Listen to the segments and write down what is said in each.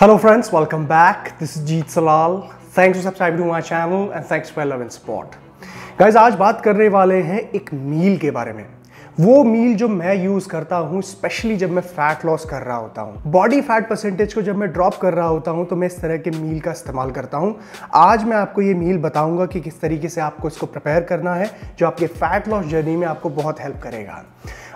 Hello friends, welcome back. This is Jeet Salal. Thanks for subscribing to my channel and thanks for love and support. Guys, आज बात करने वाले हैं एक मील के बारे में। वो मील जो मैं यूज करता हूँ स्पेशली जब मैं फैट लॉस कर रहा होता हूँ, बॉडी फैट परसेंटेज को जब मैं ड्रॉप कर रहा होता हूँ तो मैं इस तरह के मील का इस्तेमाल करता हूँ। आज मैं आपको ये मील बताऊंगा कि किस तरीके से आपको इसको प्रिपेयर करना है जो आपके फैट लॉस जर्नी में आपको बहुत हेल्प करेगा।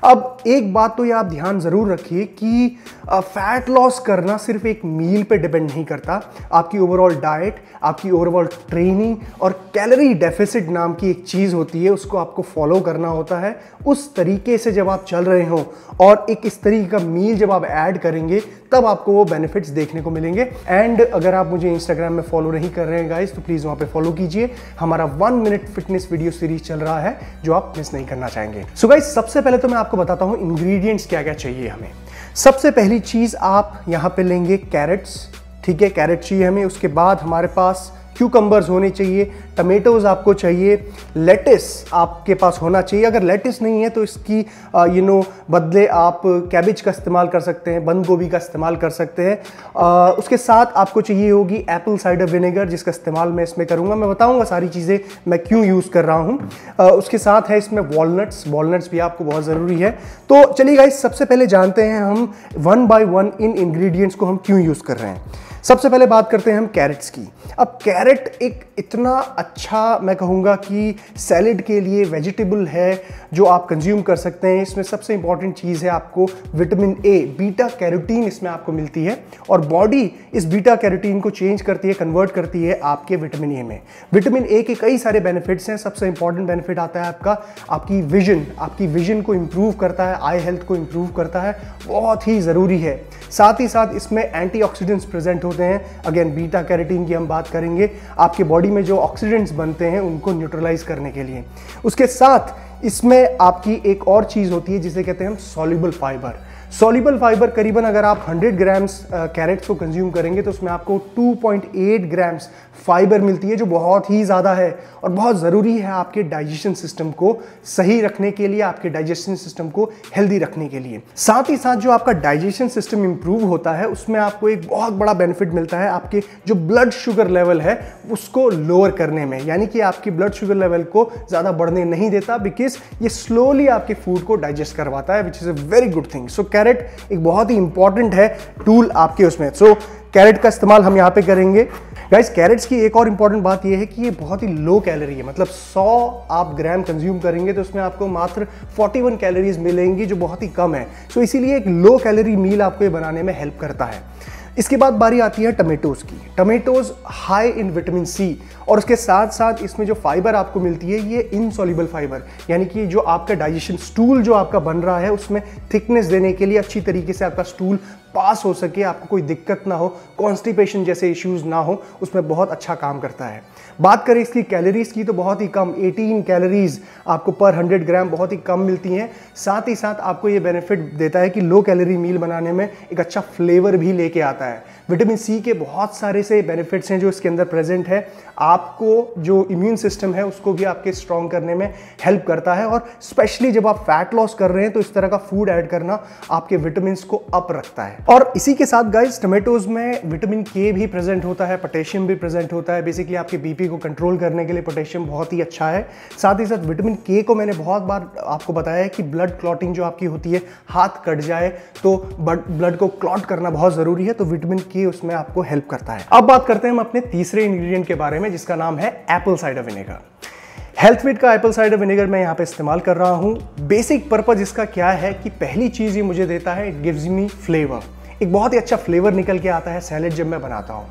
अब एक बात तो ये आप ध्यान ज़रूर रखिए कि फैट लॉस करना सिर्फ एक मील पे डिपेंड नहीं करता। आपकी ओवरऑल डाइट, आपकी ओवरऑल ट्रेनिंग और कैलोरी डेफिसिट नाम की एक चीज़ होती है, उसको आपको फॉलो करना होता है। उस तरीके से जब आप चल रहे हो और एक इस तरीके का मील जब आप ऐड करेंगे तब आपको वो बेनिफिट्स देखने को मिलेंगे। एंड अगर आप मुझे इंस्टाग्राम में फॉलो नहीं कर रहे हैं गाइस तो प्लीज़ वहाँ पे फॉलो कीजिए। हमारा 1 मिनट फिटनेस वीडियो सीरीज चल रहा है जो आप मिस नहीं करना चाहेंगे। सो गाइस, सबसे पहले तो मैं आपको बताता हूँ इंग्रेडिएंट्स क्या क्या चाहिए हमें। सबसे पहली चीज़ आप यहाँ पे लेंगे कैरेट्स, ठीक है, कैरेट चाहिए हमें। उसके बाद हमारे पास क्यूकम्बर्स होने चाहिए, टमेटोज आपको चाहिए, लेटिस आपके पास होना चाहिए। अगर लेटिस नहीं है तो इसकी बदले आप कैबेज का इस्तेमाल कर सकते हैं, बंद गोभी का इस्तेमाल कर सकते हैं। उसके साथ आपको चाहिए होगी एप्पल साइडर विनेगर, जिसका इस्तेमाल मैं इसमें करूंगा। मैं बताऊंगा सारी चीज़ें मैं क्यों यूज़ कर रहा हूं। उसके साथ है इसमें वॉलनट्स भी आपको बहुत ज़रूरी है। तो चलिए गाइस, सबसे पहले जानते हैं हम 1 बाय 1 इन इंग्रेडिएंट्स को हम क्यों यूज़ कर रहे हैं। सबसे पहले बात करते हैं हम कैरेट्स की। अब कैरेट एक इतना अच्छा, मैं कहूँगा कि सैलेड के लिए वेजिटेबल है जो आप कंज्यूम कर सकते हैं। इसमें सबसे इंपॉर्टेंट चीज़ है आपको विटामिन ए, बीटा कैरोटीन इसमें आपको मिलती है और बॉडी इस बीटा कैरोटीन को चेंज करती है, कन्वर्ट करती है आपके विटामिन ए में। विटामिन ए के कई सारे बेनिफिट्स हैं। सबसे इंपॉर्टेंट बेनिफिट आता है आपकी विजन को इंप्रूव करता है, आई हेल्थ को इंप्रूव करता है, बहुत ही ज़रूरी है। साथ ही साथ इसमें एंटीऑक्सीडेंट्स प्रेजेंट होते हैं। अगेन बीटा कैरोटीन की हम बात करेंगे, आपके बॉडी में जो ऑक्सीडेंट्स बनते हैं उनको न्यूट्रलाइज करने के लिए। उसके साथ इसमें आपकी एक और चीज़ होती है जिसे कहते हैं हम सॉल्युबल फाइबर। करीबन अगर आप 100 ग्राम्स कैरेट्स को कंज्यूम करेंगे तो उसमें आपको 2.8 ग्राम्स फाइबर मिलती है, जो बहुत ही ज़्यादा है और बहुत ज़रूरी है आपके डाइजेशन सिस्टम को सही रखने के लिए, आपके डाइजेशन सिस्टम को हेल्दी रखने के लिए। साथ ही साथ जो आपका डाइजेशन सिस्टम इंप्रूव होता है उसमें आपको एक बहुत बड़ा बेनिफिट मिलता है, आपके जो ब्लड शुगर लेवल है उसको लोअर करने में। यानी कि आपकी ब्लड शुगर लेवल को ज़्यादा बढ़ने नहीं देता, बिकॉज ये स्लोली आपके फूड को डाइजेस्ट करवाता है, which is a very good thing. So carrot एक बहुत ही इंपॉर्टेंट है टूल आपके उसमें। सो कैरेट का इस्तेमाल हम यहाँ पे करेंगे। गाइस, कैरेट्स की एक और इंपॉर्टेंट बात यह है कि ये बहुत ही लो कैलोरी है, मतलब 100 आप ग्राम कंज्यूम करेंगे तो उसमें आपको मात्र 41 कैलोरीज मिलेंगी, जो बहुत ही कम है। सो इसीलिए एक लो कैलोरी मील आपको ये बनाने में हेल्प करता है। इसके बाद बारी आती है टमेटोज की। Tomatoes high in vitamin C और उसके साथ साथ इसमें जो फाइबर आपको मिलती है ये इनसॉल्युबल फाइबर, यानी कि जो आपका डाइजेशन स्टूल जो आपका बन रहा है उसमें थिकनेस देने के लिए, अच्छी तरीके से आपका स्टूल पास हो सके, आपको कोई दिक्कत ना हो, कॉन्स्टिपेशन जैसे इश्यूज ना हो, उसमें बहुत अच्छा काम करता है। बात करें इसकी कैलोरीज की तो बहुत ही कम, 18 कैलोरीज आपको पर 100 ग्राम बहुत ही कम मिलती हैं। साथ ही साथ आपको ये बेनिफिट देता है कि लो कैलोरी मील बनाने में एक अच्छा फ्लेवर भी लेके आता है। विटामिन सी के बहुत सारे से बेनिफिट्स हैं जो इसके अंदर प्रेजेंट है। आपको जो इम्यून सिस्टम है उसको भी आपके स्ट्रॉन्ग करने में हेल्प करता है और स्पेशली जब आप फैट लॉस कर रहे हैं तो इस तरह का फूड ऐड करना आपके विटामिन को अप रखता है। और इसी के साथ गाइस, टमेटोज में विटामिन के भी प्रेजेंट होता है, पोटेशियम भी प्रेजेंट होता है। बेसिकली आपके बीपी को कंट्रोल करने के लिए पोटेशियम बहुत ही अच्छा है। साथ ही साथ विटामिन के को मैंने बहुत बार आपको बताया है कि ब्लड क्लॉटिंग जो आपकी होती है, हाथ कट जाए तो ब्लड को क्लॉट करना बहुत जरूरी है, तो विटामिन के उसमें आपको हेल्प करता है। अब बात करते हैं हम अपने तीसरे इंग्रेडिएंट के बारे में जिसका नाम है एप्पल साइडर विनेगर। हेल्थविट का एप्पल साइडर विनेगर मैं यहाँ पे इस्तेमाल कर रहा हूँ। बेसिक पर्पज इसका क्या है कि पहली चीज़ ये मुझे देता है, इट गिव्स मी फ्लेवर। एक बहुत ही अच्छा फ्लेवर निकल के आता है सैलेड जब मैं बनाता हूँ।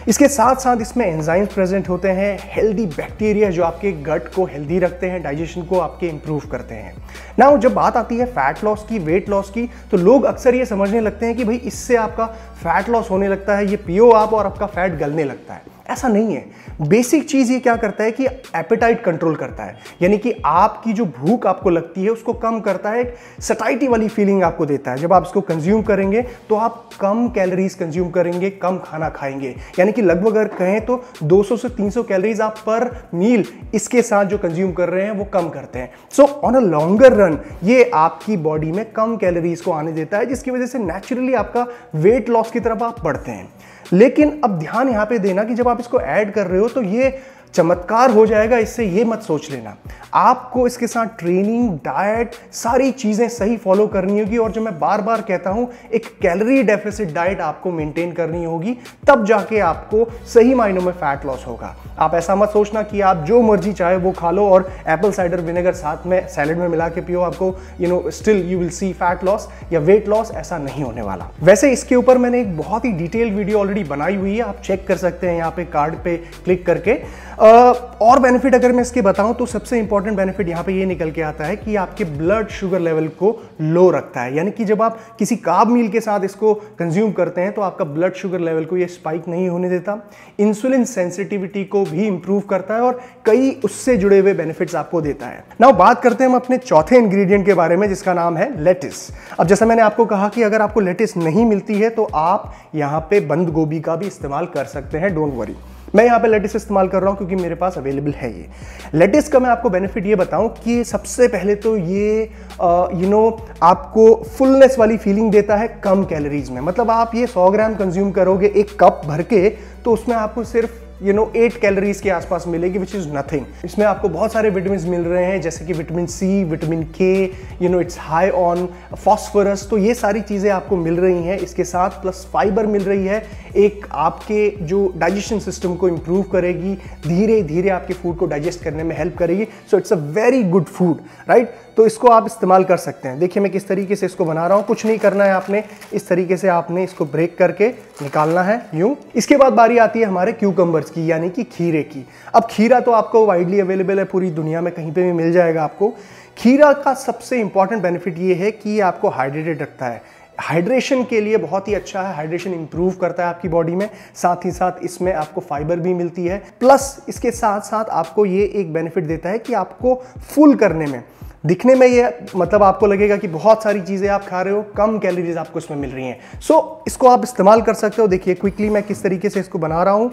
इसके साथ साथ इसमें एंजाइम्स प्रेजेंट होते हैं, हेल्दी बैक्टीरिया जो आपके गट को हेल्दी रखते हैं, डाइजेशन को आपके इंप्रूव करते हैं। नाउ जब बात आती है फैट लॉस की, वेट लॉस की, तो लोग अक्सर ये समझने लगते हैं कि भाई इससे आपका फैट लॉस होने लगता है, ये पियो आप और आपका फैट गलने लगता है। ऐसा नहीं है। बेसिक चीज ये क्या करता है कि एपेटाइट कंट्रोल करता है, यानी कि आपकी जो भूख आपको लगती है उसको कम करता है, एक सटाइटी वाली फीलिंग आपको देता है। जब आप इसको कंज्यूम करेंगे तो आप कम कैलोरीज कंज्यूम करेंगे, कम खाना खाएंगे, यानी कि लगभग अगर कहें तो 200 से 300 कैलोरीज आप पर मील इसके साथ जो कंज्यूम कर रहे हैं वो कम करते हैं। So on a longer run ये आपकी बॉडी में कम कैलोरीज को आने देता है, जिसकी वजह से नेचुरली आपका वेट लॉस की तरफ आप बढ़ते हैं। लेकिन अब ध्यान यहां पे देना कि जब आप इसको ऐड कर रहे हो तो ये चमत्कार हो जाएगा, इससे ये मत सोच लेना। आपको इसके साथ ट्रेनिंग, डाइट, सारी चीजें सही फॉलो करनी होगी। और जो मैं बार बार कहता हूं, एक कैलोरी डेफिसिट डाइट आपको मेंटेन करनी होगी, तब जाके आपको सही मायनों में फैट लॉस होगा। आप ऐसा मत सोचना कि आप जो मर्जी चाहे वो खा लो और एप्पल साइडर विनेगर साथ में सैलेड में मिला के पियो, आपको still you will see fat loss या वेट लॉस। ऐसा नहीं होने वाला। वैसे इसके ऊपर मैंने एक बहुत ही डिटेल वीडियो ऑलरेडी बनाई हुई है, आप चेक कर सकते हैं यहाँ पे कार्ड पे क्लिक करके। और बेनिफिट अगर मैं इसके बताऊं तो सबसे इंपॉर्टेंट बेनिफिट यहां पे ये निकल के आता है कि आपके ब्लड शुगर लेवल को लो रखता है। यानी कि जब आप किसी कार्ब मील के साथ इसको कंज्यूम करते हैं तो आपका ब्लड शुगर लेवल को ये स्पाइक नहीं होने देता। इंसुलिन सेंसिटिविटी को भी इंप्रूव करता है और कई उससे जुड़े हुए बेनिफिट्स आपको देता है। नाउ बात करते हैं हम अपने चौथे इंग्रेडिएंट के बारे में, जिसका नाम है लेटिस। अब जैसा मैंने आपको कहा कि अगर आपको लेटिस नहीं मिलती है तो आप यहां पे बंद गोभी का भी इस्तेमाल कर सकते हैं, डोंट वरी। मैं यहाँ पे लेटिस इस्तेमाल कर रहा हूँ क्योंकि मेरे पास अवेलेबल है ये। लेटिस का मैं आपको बेनिफिट ये बताऊँ कि सबसे पहले तो ये आपको फुलनेस वाली फीलिंग देता है कम कैलोरीज में। मतलब आप ये 100 ग्राम कंज्यूम करोगे एक कप भर के, तो उसमें आपको सिर्फ 8 कैलोरीज के आसपास मिलेगी, विच इज नथिंग। इसमें आपको बहुत सारे विटामिन मिल रहे हैं, जैसे कि विटामिन सी, विटामिन के, इट्स हाई ऑन फॉस्फोरस। तो ये सारी चीज़ें आपको मिल रही हैं इसके साथ, प्लस फाइबर मिल रही है, एक आपके जो डाइजेशन सिस्टम को इंप्रूव करेगी, धीरे धीरे आपके फूड को डाइजेस्ट करने में हेल्प करेगी। So it's a very good food, right. तो इसको आप इस्तेमाल कर सकते हैं। देखिए मैं किस तरीके से इसको बना रहा हूँ। कुछ नहीं करना है आपने, इस तरीके से आपने इसको ब्रेक करके निकालना है यूं। इसके बाद बारी आती है हमारे क्यूकम्बर्स की, यानी कि खीरे की। अब खीरा तो आपको वाइडली अवेलेबल है पूरी दुनिया में, कहीं पे भी मिल जाएगा आपको। खीरा का सबसे इंपॉर्टेंट बेनिफिट ये है कि ये आपको हाइड्रेटेड रखता है। हाइड्रेशन के लिए बहुत ही अच्छा है, हाइड्रेशन इंप्रूव करता है आपकी बॉडी में। साथ ही साथ इसमें आपको फाइबर भी मिलती है, प्लस इसके साथ साथ आपको ये एक बेनिफिट देता है कि आपको फुल करने में, दिखने में ये मतलब आपको लगेगा कि बहुत सारी चीज़ें आप खा रहे हो, कम कैलोरीज आपको इसमें मिल रही हैं। सो इसको आप इस्तेमाल कर सकते हो। देखिए क्विकली मैं किस तरीके से इसको बना रहा हूँ।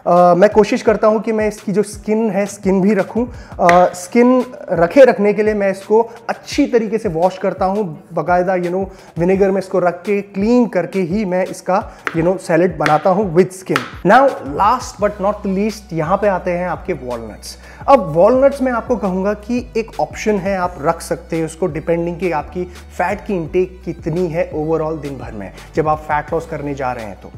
मैं कोशिश करता हूँ कि मैं इसकी जो स्किन है, स्किन भी रखूँ। स्किन रखने के लिए मैं इसको अच्छी तरीके से वॉश करता हूँ, बाकायदा विनेगर में इसको रख के क्लीन करके ही मैं इसका सैलेड बनाता हूँ with skin. Now last but not least यहाँ पे आते हैं आपके वॉलनट्स। अब वॉलनट्स में आपको कहूँगा कि एक ऑप्शन है, आप रख सकते हैं उसको, डिपेंडिंग कि आपकी फैट की इंटेक कितनी है ओवरऑल दिन भर में, जब आप फैट लॉस करने जा रहे हैं। तो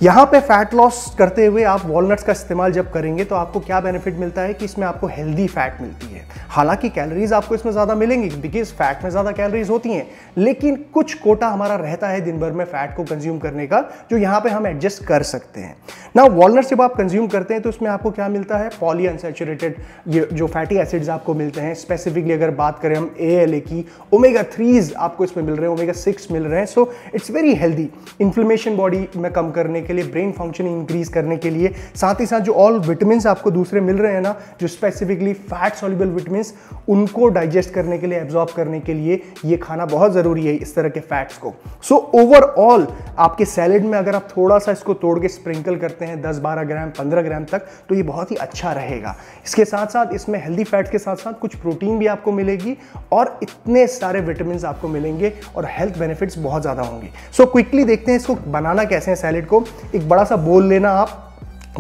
यहाँ पे फैट लॉस करते हुए आप वॉलनट्स का इस्तेमाल जब करेंगे तो आपको क्या बेनिफिट मिलता है कि इसमें आपको हेल्दी फैट मिलती है। हालांकि कैलोरीज आपको इसमें ज़्यादा मिलेंगी बिकॉज फैट में ज़्यादा कैलोरीज होती हैं, लेकिन कुछ कोटा हमारा रहता है दिन भर में फैट को कंज्यूम करने का, जो यहाँ पे हम एडजस्ट कर सकते हैं। ना वॉलनट्स जब आप कंज्यूम करते हैं तो उसमें आपको क्या मिलता है, पॉली अनसैचुरेटेड ये जो फैटी एसिड्स आपको मिलते हैं। स्पेसिफिकली अगर बात करें हम ALA की, ओमेगा 3s आपको इसमें मिल रहे हैं, ओमेगा 6 मिल रहे हैं। So it's very healthy, inflammation body में कम करने के लिए, ब्रेन फंक्शनिंग इंक्रीज करने के लिए। साथ ही साथ जो ऑल विटामिन आपको दूसरे मिल रहे हैं ना, जो स्पेसिफिकली फैट सॉल्युबल विटामिन, उनको डाइजेस्ट करने के लिए, एब्जॉर्ब करने के लिए ये खाना बहुत जरूरी है, इस तरह के फैट्स को। सो ओवरऑल आपके सैलेड में अगर आप थोड़ा सा इसको तोड़ के स्प्रिंकल करते हैं 10-12 ग्राम 15 ग्राम तक, तो ये बहुत ही अच्छा रहेगा। इसके साथ साथ इसमें हेल्दी फैट्स के साथ साथ कुछ प्रोटीन भी आपको मिलेगी और इतने सारे विटामिन आपको मिलेंगे और हेल्थ बेनिफिट्स बहुत ज़्यादा होंगे। सो क्विकली देखते हैं इसको बनाना कैसे है। सैलेड को एक बड़ा सा बोल लेना, आप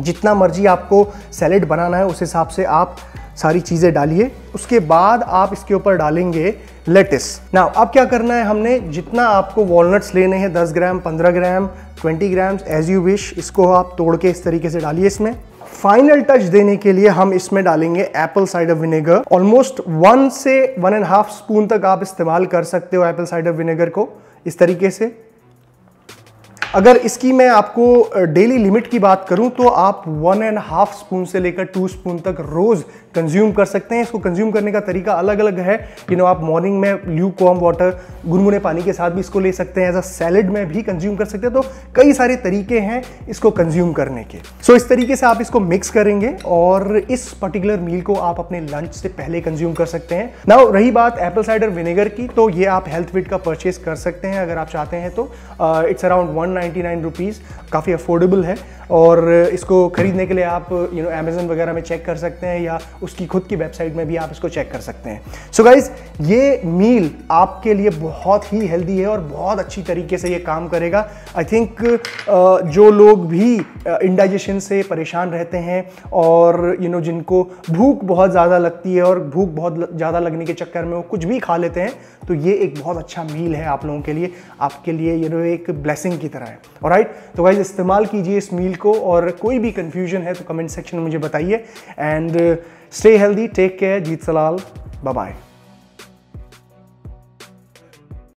जितना मर्जी आपको सैलेड बनाना है उस हिसाब से आप सारी चीज़ें डालिए। उसके बाद आप इसके ऊपर डालेंगे लेटिस। नाउ अब क्या करना है, हमने जितना आपको वॉलनट्स लेने हैं 10 ग्राम 15 ग्राम 20 ग्राम एज यू विश, इसको आप तोड़ के इस तरीके से डालिए। इसमें फाइनल टच देने के लिए हम इसमें डालेंगे एप्पल साइडर विनेगर। ऑलमोस्ट 1 से 1.5 स्पून तक आप इस्तेमाल कर सकते हो एप्पल साइडर विनेगर को इस तरीके से। अगर इसकी मैं आपको डेली लिमिट की बात करूं तो आप 1.5 स्पून से लेकर 2 स्पून तक रोज कंज्यूम कर सकते हैं। इसको कंज्यूम करने का तरीका अलग अलग है। आप मॉर्निंग में ल्यूक वार्म वाटर, गुनगुने पानी के साथ भी इसको ले सकते हैं, एज अ सैलेड में भी कंज्यूम कर सकते हैं। तो कई सारे तरीके हैं इसको कंज्यूम करने के। सो इस तरीके से आप इसको मिक्स करेंगे और इस पर्टिकुलर मील को आप अपने लंच से पहले कंज्यूम कर सकते हैं। नाउ रही बात एप्पल साइडर विनेगर की, तो ये आप हेल्थ विट का परचेज कर सकते हैं अगर आप चाहते हैं तो। इट्स अराउंड 190 99 रुपीज़, काफ़ी अफोर्डेबल है। और इसको ख़रीदने के लिए आप अमेज़न वगैरह में चेक कर सकते हैं या उसकी खुद की वेबसाइट में भी आप इसको चेक कर सकते हैं। सो गाइज़, ये मील आपके लिए बहुत ही हेल्दी है और बहुत अच्छी तरीके से ये काम करेगा। आई थिंक जो लोग भी इंडाइजेशन से परेशान रहते हैं और जिनको भूख बहुत ज़्यादा लगती है और भूख बहुत ज़्यादा लगने के चक्कर में वो कुछ भी खा लेते हैं, तो ये एक बहुत अच्छा मील है आप लोगों के लिए, आपके लिए एक ब्लेसिंग की तरह है। ऑलराइट, तो गाइस इस्तेमाल कीजिए इस मील को, और कोई भी कंफ्यूजन है तो कमेंट सेक्शन में मुझे बताइए। And stay healthy, take care, जीत सलाल, बाय बाय।